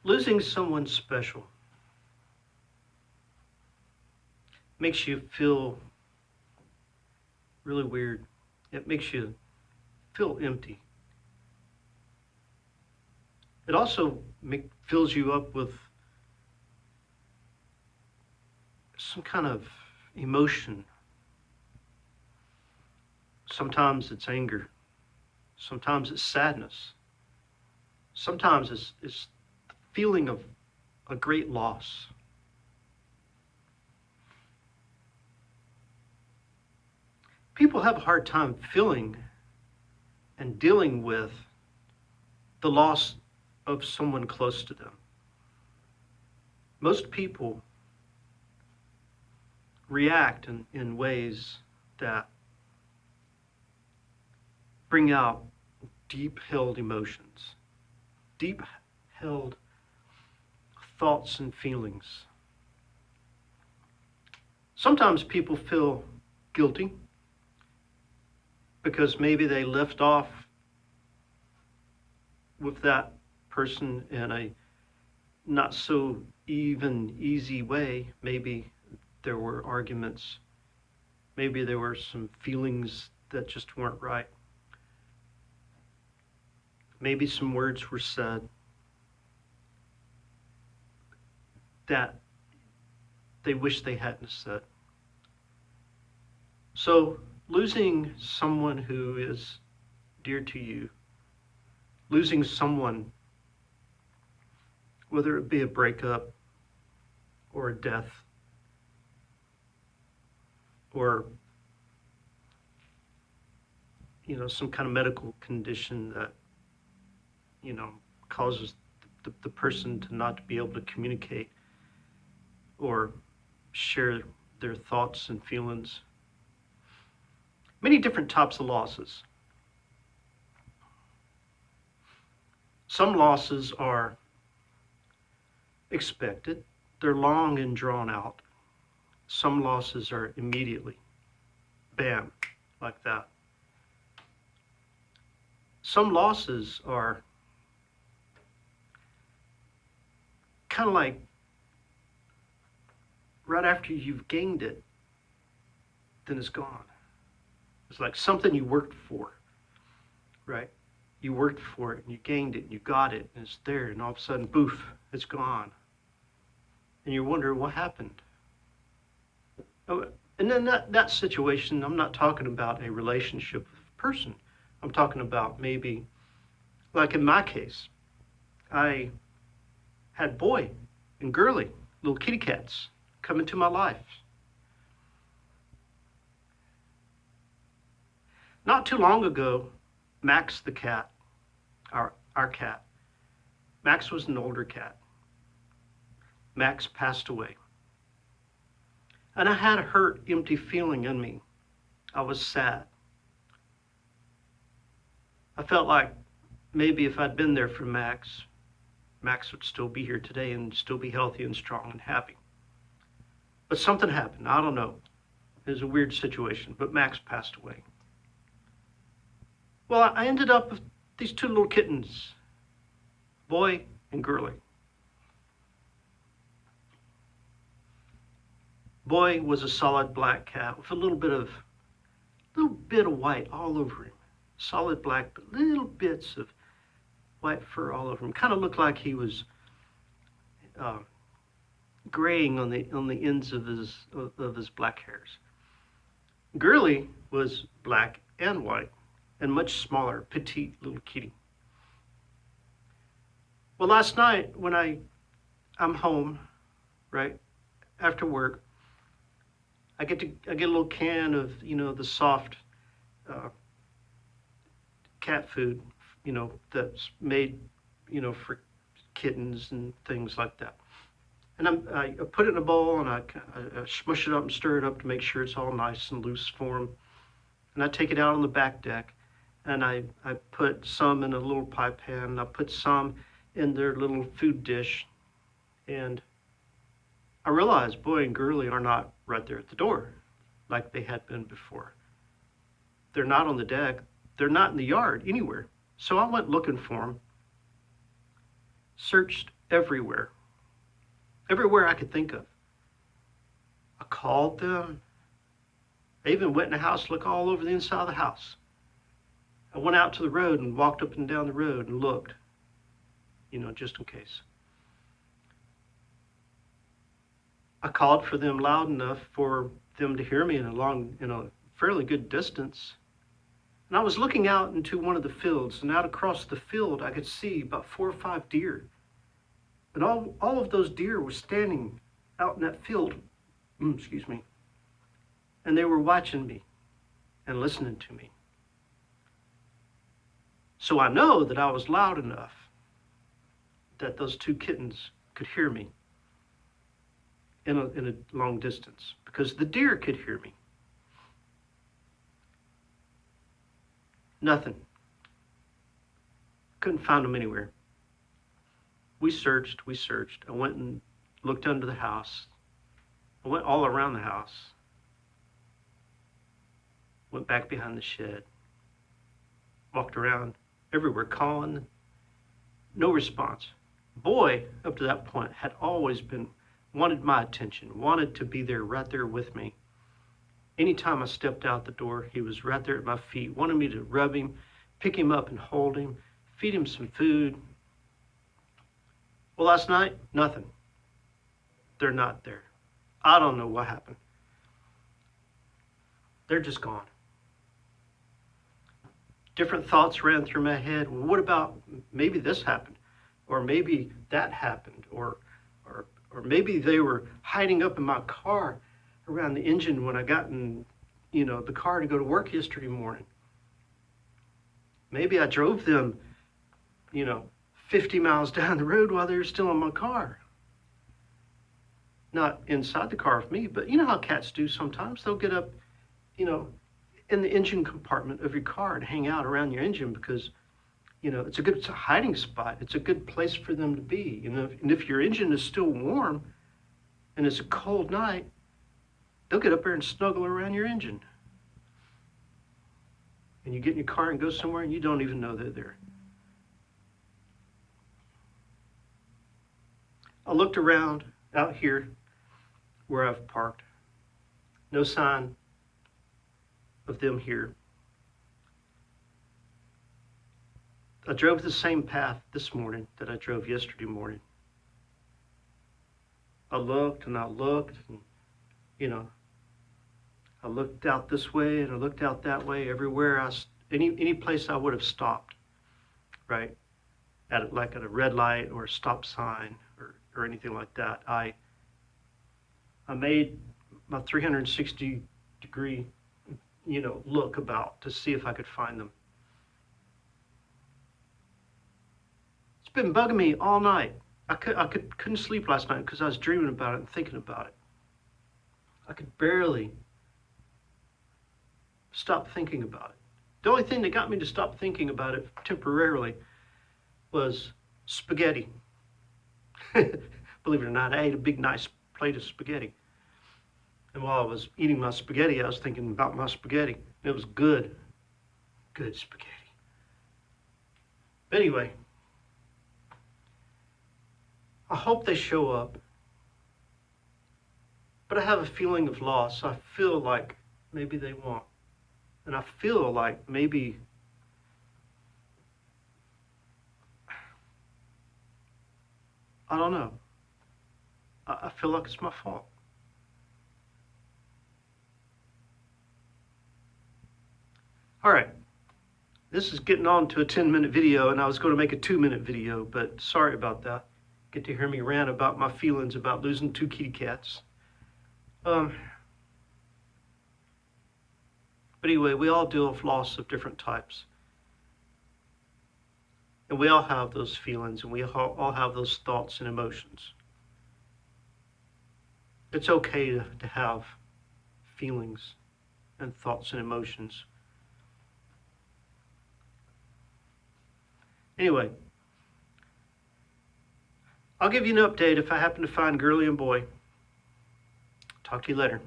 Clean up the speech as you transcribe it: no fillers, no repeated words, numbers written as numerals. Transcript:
Losing someone special makes you feel really weird. It makes you feel empty. It also fills you up with some kind of emotion. Sometimes it's anger. Sometimes it's sadness. Sometimes it's the feeling of a great loss. People have a hard time feeling and dealing with the loss of someone close to them. Most people react in ways that bring out deep held emotions, deep held thoughts and feelings. Sometimes people feel guilty because maybe they left off with that person in a not so even easy way. Maybe there were arguments. Maybe there were some feelings that just weren't right. Maybe some words were said that they wish they hadn't said. So losing someone who is dear to you, losing someone, whether it be a breakup or a death or some kind of medical condition that causes the person to not be able to communicate or share their thoughts and feelings. Many different types of losses. Some losses are expected. They're long and drawn out. Some losses are immediately, bam, like that. Some losses are kind of like right after you've gained it, then it's gone. It's like something you worked for, right? You worked for it and you gained it and you got it and it's there and all of a sudden, poof, it's gone. And you wonder what happened. And then that situation, I'm not talking about a relationship with a person. I'm talking about maybe, like in my case, I had Boi and Gurly, little kitty cats, come into my life. Not too long ago, Max the cat, our cat, Max was an older cat. Max passed away. And I had a hurt, empty feeling in me. I was sad. I felt like maybe if I'd been there for Max, Max would still be here today and still be healthy and strong and happy. But something happened. I don't know. It was a weird situation, but Max passed away. Well, I ended up with these two little kittens, Boi and Gurly. Boi was a solid black cat with a little bit of white all over him. Solid black, but little bits of white fur all over him. Kind of looked like he was graying on the ends of his black hairs. Gurly was black and white and much smaller, petite little kitty. Well, last night when I'm home, right after work, I get a little can of the soft cat food, that's made for kittens and things like that. And I put it in a bowl and I smush it up and stir it up to make sure it's all nice and loose for them. And I take it out on the back deck and I put some in a little pie pan and I put some in their little food dish. And I realized Boi and Gurly are not right there at the door like they had been before. They're not on the deck. They're not in the yard anywhere. So I went looking for them, searched everywhere. Everywhere I could think of. I called them. I even went in the house, looked all over the inside of the house. I went out to the road and walked up and down the road and looked, just in case. I called for them loud enough for them to hear me in a fairly good distance. And I was looking out into one of the fields, and out across the field I could see about 4 or 5 deer. And all of those deer were standing out in that field, excuse me, and they were watching me and listening to me. So I know that I was loud enough that those 2 kittens could hear me in a long distance, because the deer could hear me. Nothing. Couldn't find them anywhere. We searched. I went and looked under the house. I went all around the house. Went back behind the shed. Walked around everywhere calling. No response. Boy, up to that point, had always wanted my attention, wanted to be there, right there with me. Anytime I stepped out the door, he was right there at my feet, wanted me to rub him, pick him up and hold him, feed him some food. Well, last night, nothing. They're not there. I don't know what happened. They're just gone. Different thoughts ran through my head. Well, what about maybe this happened? Or maybe that happened? Or maybe they were hiding up in my car around the engine when I got in, the car to go to work yesterday morning. Maybe I drove them, 50 miles down the road while they were still in my car. Not inside the car with me, but you know how cats do sometimes. They'll get up, in the engine compartment of your car and hang out around your engine because, it's a hiding spot. It's a good place for them to be. And if your engine is still warm and it's a cold night, they'll get up there and snuggle around your engine. And you get in your car and go somewhere and you don't even know they're there. I looked around out here where I've parked. No sign of them here. I drove the same path this morning that I drove yesterday morning. I looked and I looked and, I looked out this way and I looked out that way, everywhere any place I would have stopped, right? At a red light or a stop sign or anything like that. I made my 360 degree, look about to see if I could find them. It's been bugging me all night. I couldn't sleep last night because I was dreaming about it and thinking about it. I could barely stop thinking about it. The only thing that got me to stop thinking about it temporarily was spaghetti. Believe it or not, I ate a big, nice plate of spaghetti. And while I was eating my spaghetti, I was thinking about my spaghetti. It was good. Good spaghetti. But anyway, I hope they show up. But I have a feeling of loss. I feel like maybe they won't. And I feel like maybe I don't know. I feel like it's my fault. All right. This is getting on to a 10-minute video, and I was going to make a 2-minute video, but sorry about that. Get to hear me rant about my feelings about losing 2 kitty cats. But anyway, we all deal with loss of different types. And we all have those feelings, and we all have those thoughts and emotions. It's okay to have feelings and thoughts and emotions. Anyway, I'll give you an update if I happen to find Gurly and Boi. Talk to you later.